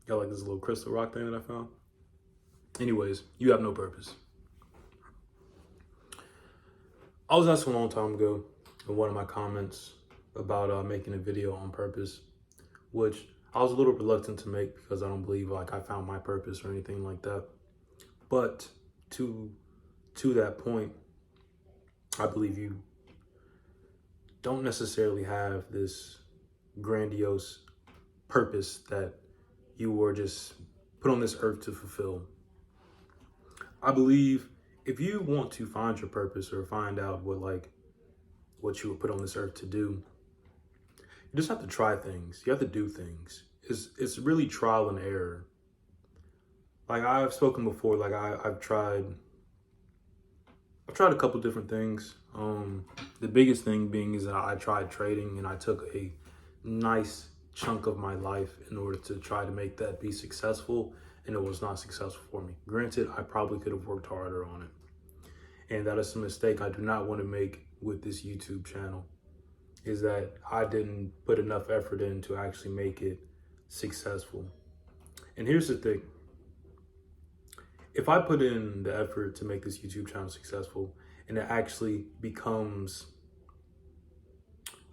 Got like this little crystal rock thing that I found. Anyways, you have no purpose. I was asked a long time ago in one of my comments about making a video on purpose, which I was a little reluctant to make because I don't believe like I found my purpose or anything like that. But to that point, I believe you don't necessarily have this grandiose purpose that you were just put on this earth to fulfill. I believe if you want to find your purpose or find out what you were put on this earth to do, you just have to try things. You have to do things. It's really trial and error. Like I've spoken before, like I've tried a couple different things. The biggest thing being is that I tried trading and I took a nice chunk of my life in order to try to make that be successful, and it was not successful for me. Granted, I probably could have worked harder on it. And that is a mistake I do not want to make with this YouTube channel, is that I didn't put enough effort in to actually make it successful. And here's the thing. If I put in the effort to make this YouTube channel successful and it actually becomes,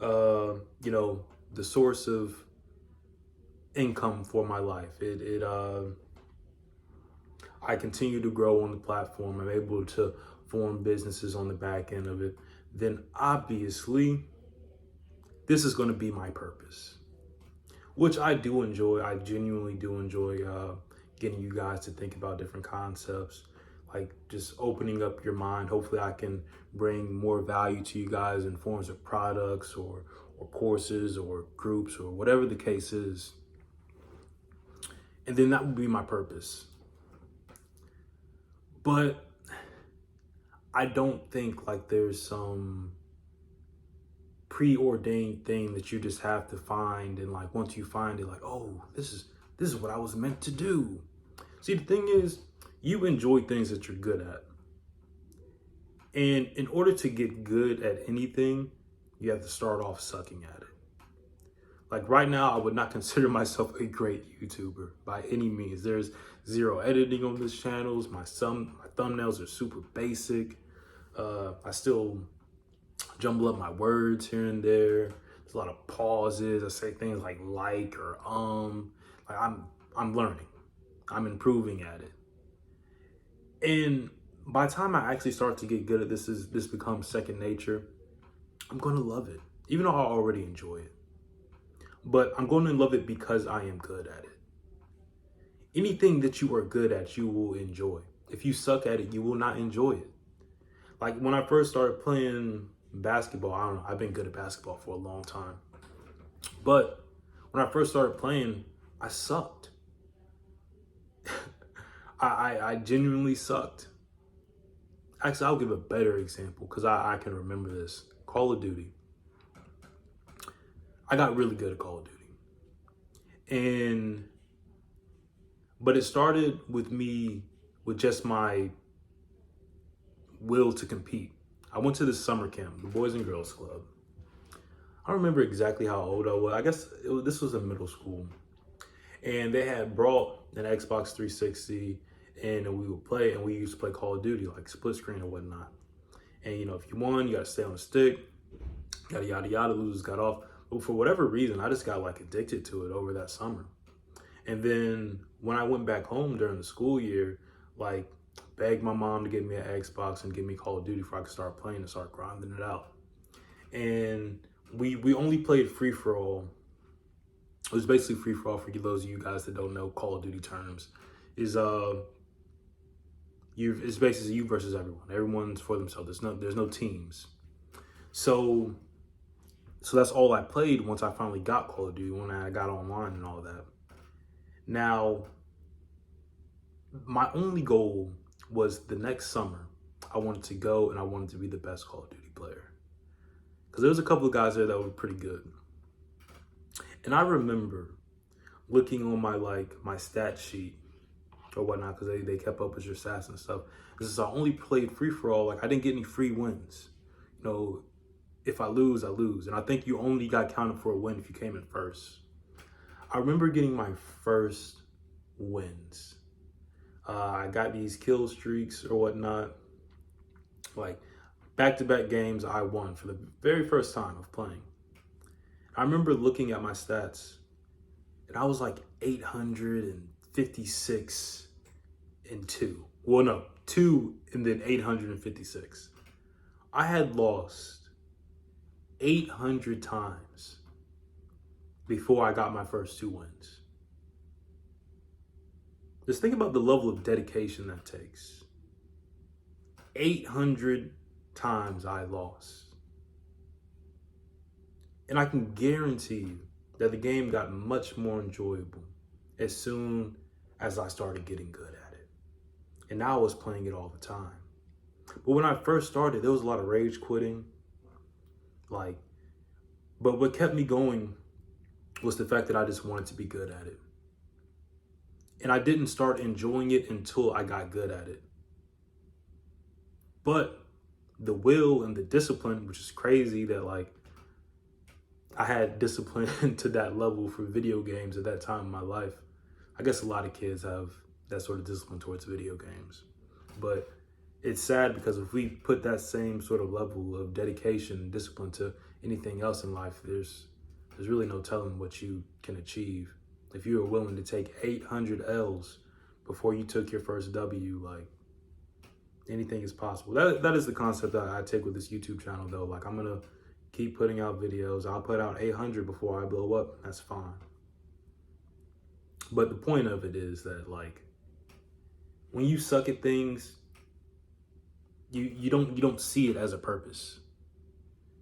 the source of income for my life, I continue to grow on the platform, I'm able to form businesses on the back end of it, then obviously this is going to be my purpose, which I do enjoy. I genuinely do enjoy getting you guys to think about different concepts, like just opening up your mind. Hopefully I can bring more value to you guys in forms of products or courses or groups or whatever the case is. And then that would be my purpose. But I don't think like there's some preordained thing that you just have to find, and like once you find it, like, oh, this is what I was meant to do. See, the thing is, you enjoy things that you're good at. And in order to get good at anything, you have to start off sucking at it. Like right now, I would not consider myself a great YouTuber by any means. There's zero editing on this channel. My thumbnails are super basic. I still jumble up my words here and there. There's a lot of pauses. I say things like or like I'm learning. I'm improving at it. And by the time I actually start to get good at this, this becomes second nature. I'm going to love it, even though I already enjoy it. But I'm going to love it because I am good at it. Anything that you are good at, you will enjoy. If you suck at it, you will not enjoy it. Like when I first started playing basketball, I don't know, I've been good at basketball for a long time. But when I first started playing, I sucked. I genuinely sucked. Actually, I'll give a better example because I can remember this. Call of Duty. I got really good at Call of Duty. But it started with me with just my will to compete. I went to this summer camp, the Boys and Girls Club. I don't remember exactly how old I was. I guess this was in middle school. And they had brought an Xbox 360 and we would play, and we used to play Call of Duty, like split screen or whatnot. And if you won, you got to stay on the stick, yada, yada, yada, losers got off. But for whatever reason, I just got like addicted to it over that summer. And then when I went back home during the school year, like begged my mom to get me an Xbox and give me Call of Duty before I could start playing and start grinding it out. And we only played free-for-all. It was basically free-for-all for those of you guys that don't know Call of Duty terms. It's basically you versus everyone. Everyone's for themselves. There's no teams. So that's all I played once I finally got Call of Duty, when I got online and all that. Now, my only goal was the next summer, I wanted to go and I wanted to be the best Call of Duty player. Because there was a couple of guys there that were pretty good. And I remember looking on my stat sheet or whatnot, because they kept up with your stats and stuff. This is I only played free-for-all. Like I didn't get any free wins. If I lose, I lose. And I think you only got counted for a win if you came in first. I remember getting my first wins. I got these kill streaks or whatnot. Like back-to-back games I won for the very first time of playing. I remember looking at my stats and I was like 856 and 2. Well, no, 2 and then 856. I had lost 800 times before I got my first 2 wins. Just think about the level of dedication that takes. 800 times I lost. And I can guarantee you that the game got much more enjoyable as soon as I started getting good at it. And now I was playing it all the time. But when I first started, there was a lot of rage quitting. But what kept me going was the fact that I just wanted to be good at it. And I didn't start enjoying it until I got good at it. But the will and the discipline, which is crazy that I had discipline to that level for video games at that time in my life. I guess a lot of kids have that sort of discipline towards video games. But it's sad because if we put that same sort of level of dedication and discipline to anything else in life, there's really no telling what you can achieve. If you were willing to take 800 L's before you took your first W, anything is possible. That is the concept that I take with this YouTube channel though. I'm gonna keep putting out videos. I'll put out 800 before I blow up. That's fine. But the point of it is that when you suck at things, you don't see it as a purpose.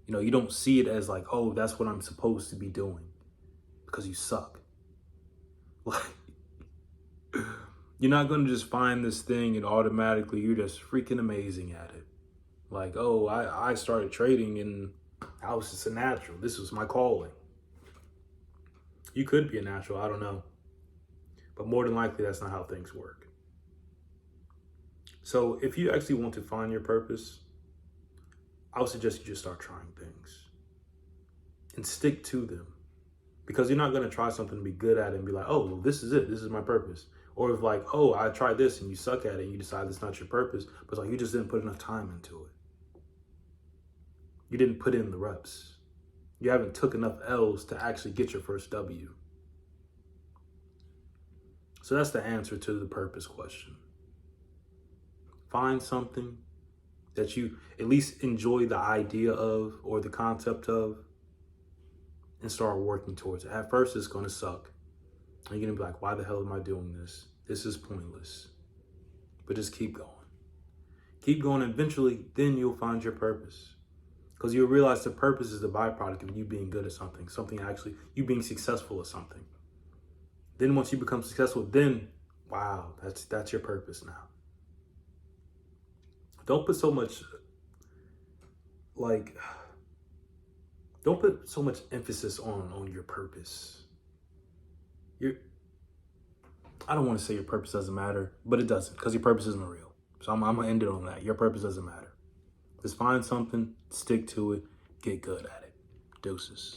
You don't see it as oh, that's what I'm supposed to be doing because you suck. You're not going to just find this thing and automatically you're just freaking amazing at it. Oh, I started trading and I was just a natural. This was my calling. You could be a natural, I don't know. But more than likely, that's not how things work. So if you actually want to find your purpose, I would suggest you just start trying things and stick to them. Because you're not going to try something to be good at it and be like, oh, well, this is it. This is my purpose. Or if oh, I tried this and you suck at it and you decide it's not your purpose, but you just didn't put enough time into it. You didn't put in the reps. You haven't took enough L's to actually get your first W. So that's the answer to the purpose question. Find something that you at least enjoy the idea of or the concept of and start working towards it. At first, it's going to suck. And you're going to be like, why the hell am I doing this? This is pointless. But just keep going. Keep going. Eventually, then you'll find your purpose. Because you'll realize the purpose is the byproduct of you being good at something actually, you being successful at something. Then once you become successful, then, wow, that's your purpose now. Don't put so much, don't put so much emphasis on your purpose. I don't want to say your purpose doesn't matter, but it doesn't, because your purpose isn't real. So I'm going to end it on that. Your purpose doesn't matter. Just find something, stick to it, get good at it. Deuces.